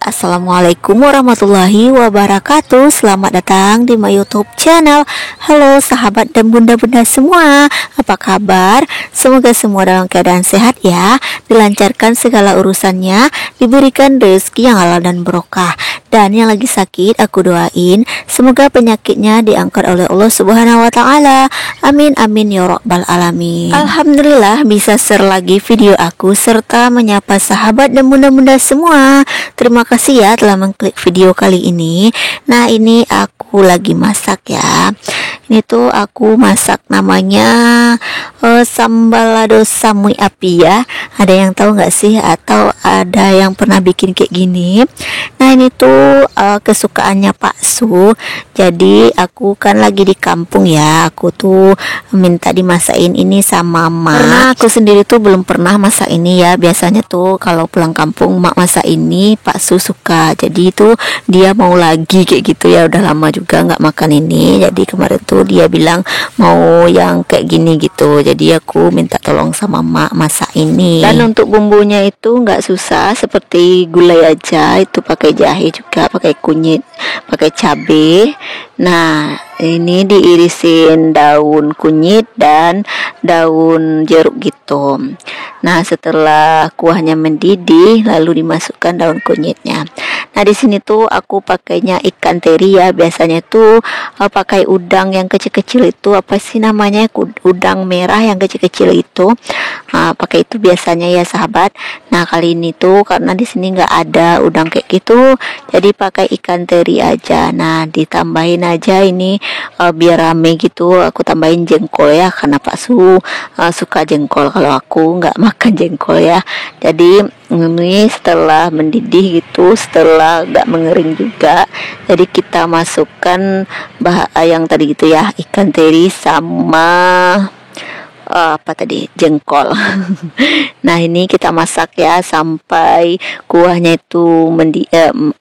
Assalamualaikum warahmatullahi wabarakatuh. Selamat datang di my YouTube channel. Halo sahabat dan bunda-bunda semua, apa kabar? Semoga semua dalam keadaan sehat ya, dilancarkan segala urusannya, diberikan rezeki yang halal dan berkah. Dan yang lagi sakit, aku doain semoga penyakitnya diangkat oleh Allah Subhanahu wa taala. Amin amin ya rabbal alamin. Alhamdulillah bisa share lagi video aku serta menyapa sahabat dan bunda-bunda semua. Terima kasih ya telah mengklik video kali ini. Nah, ini aku lagi masak ya. Ini tuh aku masak namanya sambal lado samui api ya. Ada yang tahu nggak sih, atau ada yang pernah bikin kayak gini? Nah, ini tuh kesukaannya Pak Su. Jadi aku kan lagi di kampung ya. Aku tuh minta dimasakin ini sama Mak. Karena aku sendiri tuh belum pernah masak ini ya. Biasanya tuh kalau pulang kampung Mak masak ini, Pak Su suka. Jadi itu dia mau lagi kayak gitu ya. Udah lama juga nggak makan ini. Jadi kemarin tuh dia bilang mau yang kayak gini gitu. Jadi aku minta tolong sama Mak masak ini. Dan untuk bumbunya itu nggak susah, seperti gulai aja. Itu pakai jahe juga, pakai kunyit, pakai cabai. Nah, ini diirisin daun kunyit dan daun jeruk gitu. Nah, setelah kuahnya mendidih lalu dimasukkan daun kunyitnya. Nah, di sini tuh aku pakainya ikan teri ya. Biasanya tuh pakai udang yang kecil-kecil itu, apa sih namanya? Udang merah yang kecil-kecil itu. Pakai itu biasanya ya sahabat. Nah, kali ini tuh karena di sini nggak ada udang kayak gitu, jadi pakai ikan teri aja. Nah, ditambahin aja ini biar rame gitu. Aku tambahin jengkol ya, karena Pak Su suka jengkol. Kalau aku nggak makan jengkol ya. Jadi ini setelah mendidih gitu, setelah nggak mengering juga, jadi kita masukkan yang tadi gitu ya, ikan teri sama apa tadi, jengkol. Nah, ini kita masak ya sampai kuahnya itu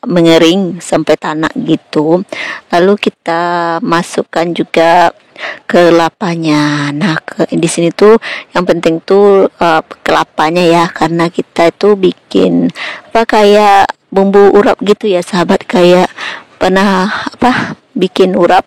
mengering sampai tanak gitu. Lalu kita masukkan juga kelapanya. Nah, di sini tuh yang penting tuh kelapanya ya, karena kita itu bikin apa kayak bumbu urap gitu ya sahabat. Kayak pernah apa bikin urap.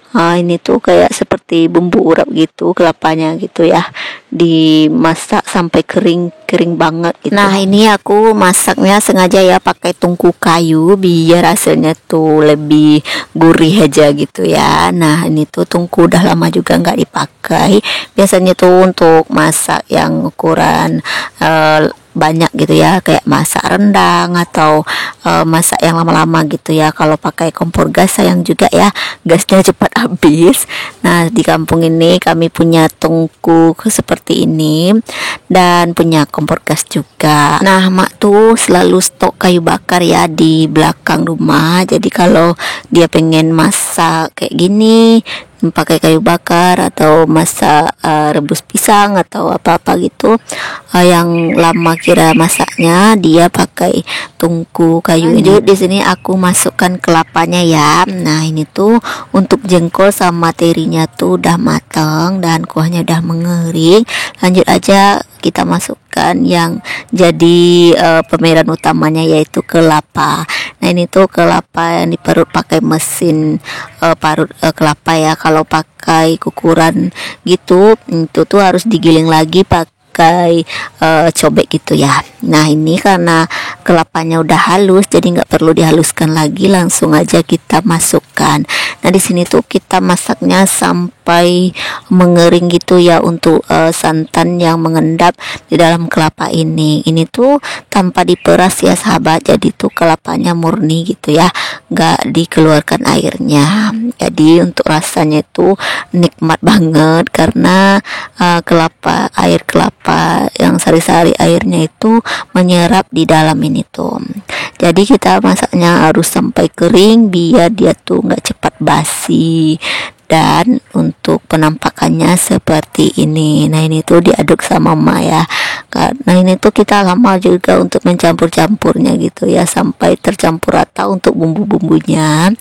Ini tuh kayak seperti bumbu urap gitu, kelapanya gitu ya, dimasak sampai kering banget gitu. Nah, ini aku masaknya sengaja ya pakai tungku kayu biar hasilnya tuh lebih gurih aja gitu ya. Nah, ini tuh tungku udah lama juga nggak dipakai. Biasanya tuh untuk masak yang ukuran banyak gitu ya, kayak masak rendang atau masak yang lama-lama gitu ya. Kalau pakai kompor gas sayang juga ya, gasnya cepat habis. Nah, di kampung ini kami punya tungku seperti ini dan punya kompor gas juga. Nah, Mak tuh selalu stok kayu bakar ya di belakang rumah. Jadi kalau dia pengen masak kayak gini pakai kayu bakar, atau masak rebus pisang atau apa-apa gitu yang lama kira masaknya, dia pakai tungku kayu ini. Di sini aku masukkan kelapanya ya. Nah, ini tuh untuk jengkol sama terinya tuh udah matang dan kuahnya udah mengering. Lanjut aja kita masukkan yang jadi pemeran utamanya, yaitu kelapa. Nah, ini tuh kelapa yang diparut pakai mesin parut kelapa ya. Kalau pakai kukuran gitu, itu tuh harus digiling lagi pakai cobek gitu ya. Nah, ini karena kelapanya udah halus, jadi nggak perlu dihaluskan lagi, langsung aja kita masukkan. Nah, di sini tuh kita masaknya sampai mengering gitu ya, untuk santan yang mengendap di dalam kelapa ini. Ini tuh tanpa diperas ya sahabat, jadi tuh kelapanya murni gitu ya, nggak dikeluarkan airnya. Jadi untuk rasanya itu nikmat banget, karena air kelapa yang sari-sari airnya itu menyerap di dalam ini tuh. Jadi kita masaknya harus sampai kering biar dia tuh nggak cepat basi. Dan untuk penampakannya seperti ini. Nah, ini tuh diaduk sama Mak ya. Karena ini tuh kita lama juga untuk mencampur-campurnya gitu ya, sampai tercampur rata untuk bumbu-bumbunya.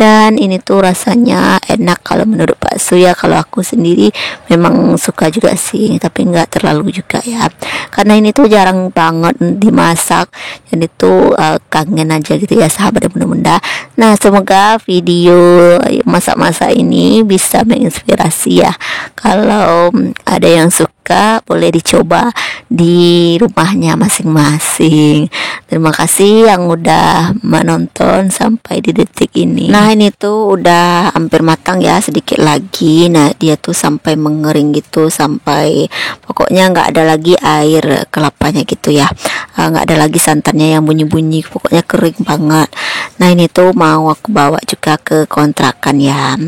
Dan ini tuh rasanya enak kalau menurut Pak Su ya. Kalau aku sendiri memang suka juga sih, tapi nggak terlalu juga ya, karena ini tuh jarang banget dimasak. Jadi tuh kangen aja gitu ya sahabat dan bunda-bunda. Nah, semoga video masak-masak ini bisa menginspirasi ya. Kalau ada yang suka boleh dicoba di rumahnya masing-masing. Terima kasih yang udah menonton sampai di detik ini. Nah, ini tuh udah hampir matang ya, sedikit lagi. Nah, dia tuh sampai mengering gitu, sampai pokoknya nggak ada lagi air kelapanya gitu ya, nggak ada lagi santannya yang bunyi-bunyi, pokoknya kering banget. Nah, ini tuh mau aku bawa juga ke kontrakan ya.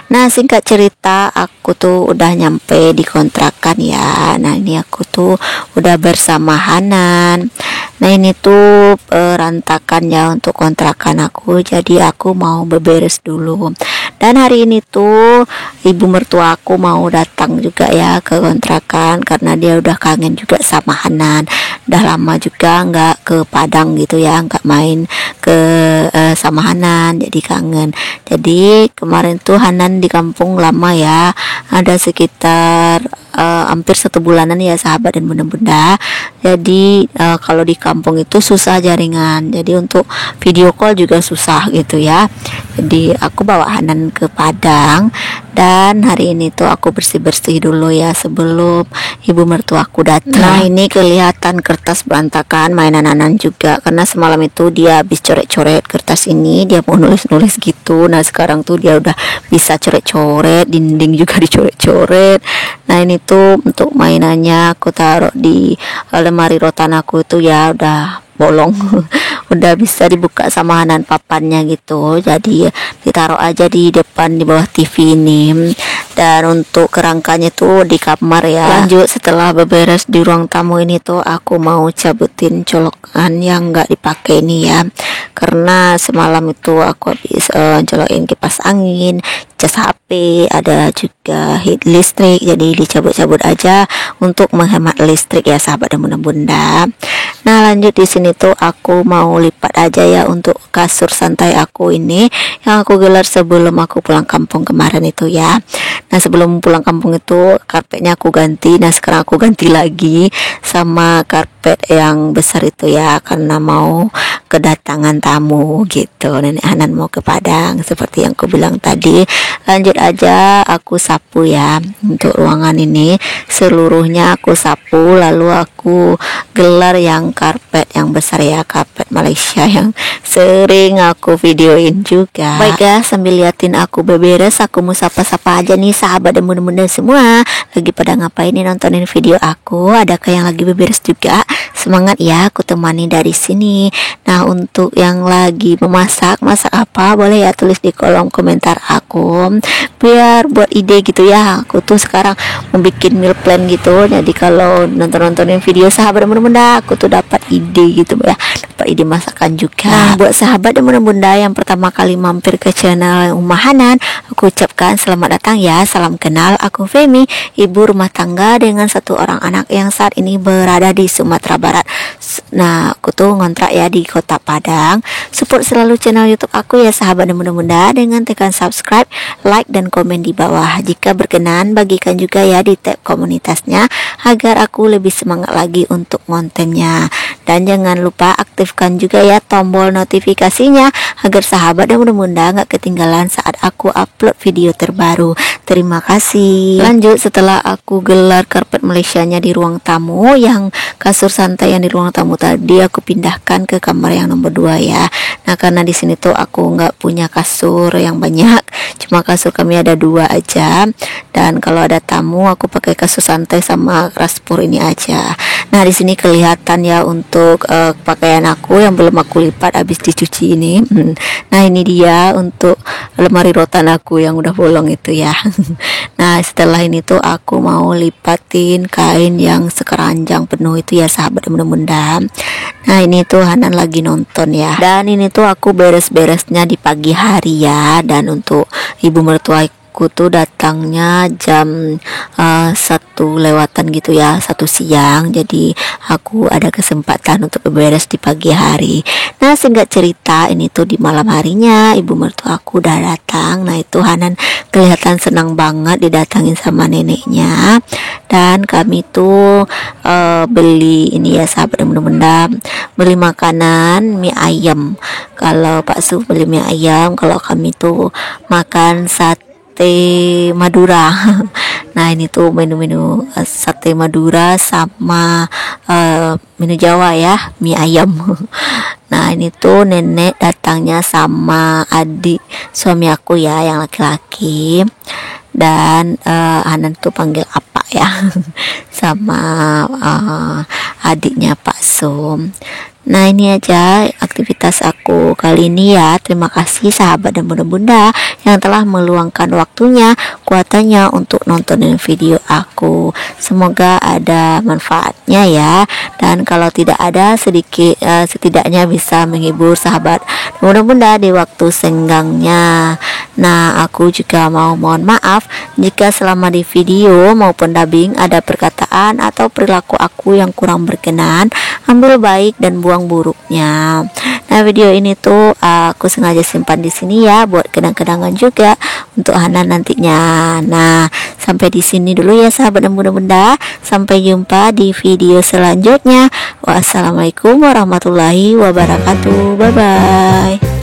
Nah, singkat cerita aku tuh udah nyampe di kontrakan ya. Nah, ini aku tuh udah bersama Hanan. Nah, ini tuh berantakan ya untuk kontrakan aku, jadi aku mau beberes dulu. Dan hari ini tuh ibu mertua aku mau datang juga ya ke kontrakan, karena dia udah kangen juga sama Hanan. Udah lama juga nggak ke Padang gitu ya, nggak main ke sama Hanan, jadi kangen. Jadi kemarin tuh Hanan di kampung lama ya, ada sekitar hampir 1 bulanan ya sahabat dan bunda-bunda. Jadi kalau di kampung itu susah jaringan, jadi untuk video call juga susah gitu ya. Jadi aku bawa Hanan ke Padang, dan hari ini tuh aku bersih-bersih dulu ya sebelum ibu mertuaku datang. Nah, ini kelihatan kertas berantakan mainan Hanan juga, karena semalam itu dia habis coret-coret kertas ini, dia mau nulis-nulis gitu. Nah, sekarang tuh dia udah bisa coret-coret, dinding juga dicoret-coret. Nah, ini tuh untuk mainannya aku taruh di lemari rotan aku itu ya, udah bolong. Udah bisa dibuka sama Hanan papannya gitu, jadi ditaruh aja di depan di bawah TV ini. Dan untuk kerangkanya tuh di kamar ya. Lanjut, setelah beberes di ruang tamu ini tuh aku mau cabutin colokan yang nggak dipakai ini ya, karena semalam itu aku habis colokin kipas angin, cas HP, ada juga heat listrik, jadi dicabut-cabut aja untuk menghemat listrik ya sahabat dan bunda-bunda. Nah, lanjut di sini tuh aku mau lipat aja ya untuk kasur santai aku ini yang aku gelar sebelum aku pulang kampung kemarin itu ya. Nah, sebelum pulang kampung itu karpetnya aku ganti. Nah, sekarang aku ganti lagi sama karpet yang besar itu ya, karena mau kedatangan tamu gitu. Nenek Hanan mau ke Padang seperti yang aku bilang tadi. Lanjut aja aku sapu ya untuk ruangan ini, seluruhnya aku sapu, lalu aku gelar yang karpet yang besar ya, karpet Malaysia yang sering aku videoin juga. Baik ya, sambil liatin aku beberes, aku mau sapa-sapa aja nih sahabat dan bunda-bunda semua. Lagi pada ngapain nih nontonin video aku? Adakah yang lagi beberes juga? Semangat ya, aku temani dari sini. Nah, untuk yang lagi memasak, masak apa? Boleh ya tulis di kolom komentar aku, biar buat ide gitu ya. Aku tuh sekarang mau bikin meal plan gitu, jadi kalau nontonin video sahabat dan bunda-bunda, aku tuh dapat ide gitu ya, dapat ide masakan juga. Nah, buat sahabat dan bunda-bunda yang pertama kali mampir ke channel Umah Hanan, aku ucapkan selamat datang ya. Salam kenal, aku Femi, ibu rumah tangga dengan 1 orang anak yang saat ini berada di Sumatera Barat. Nah, aku tuh ngontrak ya di Kota Padang. Support selalu channel YouTube aku ya sahabat dan bunda-bunda dengan tekan subscribe, like dan komen di bawah. Jika berkenan, bagikan juga ya di tab komunitasnya agar aku lebih semangat lagi untuk kontennya. Dan jangan lupa aktifkan juga ya tombol notifikasinya agar sahabat dan bunda-bunda gak ketinggalan saat aku upload video terbaru. Terima kasih. Lanjut, setelah aku gelar karpet Malaysianya di ruang tamu, yang kasur santai yang di ruang tamu tadi aku pindahkan ke kamar yang nomor 2 ya. Nah, karena di sini tuh aku nggak punya kasur yang banyak, cuma kasur kami ada 2 aja. Dan kalau ada tamu aku pakai kasur santai sama raspur ini aja. Nah, di sini kelihatan ya untuk pakaian aku yang belum aku lipat habis dicuci ini. Nah, ini dia untuk lemari rotan aku yang udah bolong itu ya. Nah, setelah ini tuh aku mau lipatin kain yang sekeranjang penuh itu ya sahabat dan bunda-bunda. Nah, ini tuh Hanan lagi nonton ya. Dan ini tuh aku beres-beresnya di pagi hari ya. Dan untuk ibu mertua aku tuh datangnya jam 1 lewatan gitu ya, 1 siang. Jadi aku ada kesempatan untuk beberes di pagi hari. Nah, singkat cerita, ini tuh di malam harinya ibu mertua aku udah datang. Nah, itu Hanan kelihatan senang banget didatangin sama neneknya. Dan kami tuh beli ini ya sahabat dan bunda-bunda, beli makanan mie ayam. Kalau Pak Su beli mie ayam, kalau kami tuh makan sate Madura. Nah, ini tuh menu-menu sate Madura sama menu Jawa ya, mie ayam. Nah, ini tuh nenek datangnya sama adik suami aku ya, yang laki-laki. Dan Hanan tuh panggil apa ya, sama adiknya Pak Sum. Nah, ini aja aktivitas aku kali ini ya. Terima kasih sahabat dan bunda-bunda yang telah meluangkan waktunya, kuatannya untuk nontonin video aku. Semoga ada manfaatnya ya. Dan kalau tidak ada, setidaknya bisa menghibur sahabat dan bunda-bunda di waktu senggangnya. Nah, aku juga mau mohon maaf jika selama di video maupun dubbing ada perkataan atau perilaku aku yang kurang berkenan. Ambil baik dan buang buruknya. Nah, video ini tuh aku sengaja simpan di sini ya, buat kenang-kenangan juga untuk Hanan nantinya. Nah, sampai di sini dulu ya sahabat dan bunda-bunda. Sampai jumpa di video selanjutnya. Wassalamualaikum warahmatullahi wabarakatuh. Bye bye.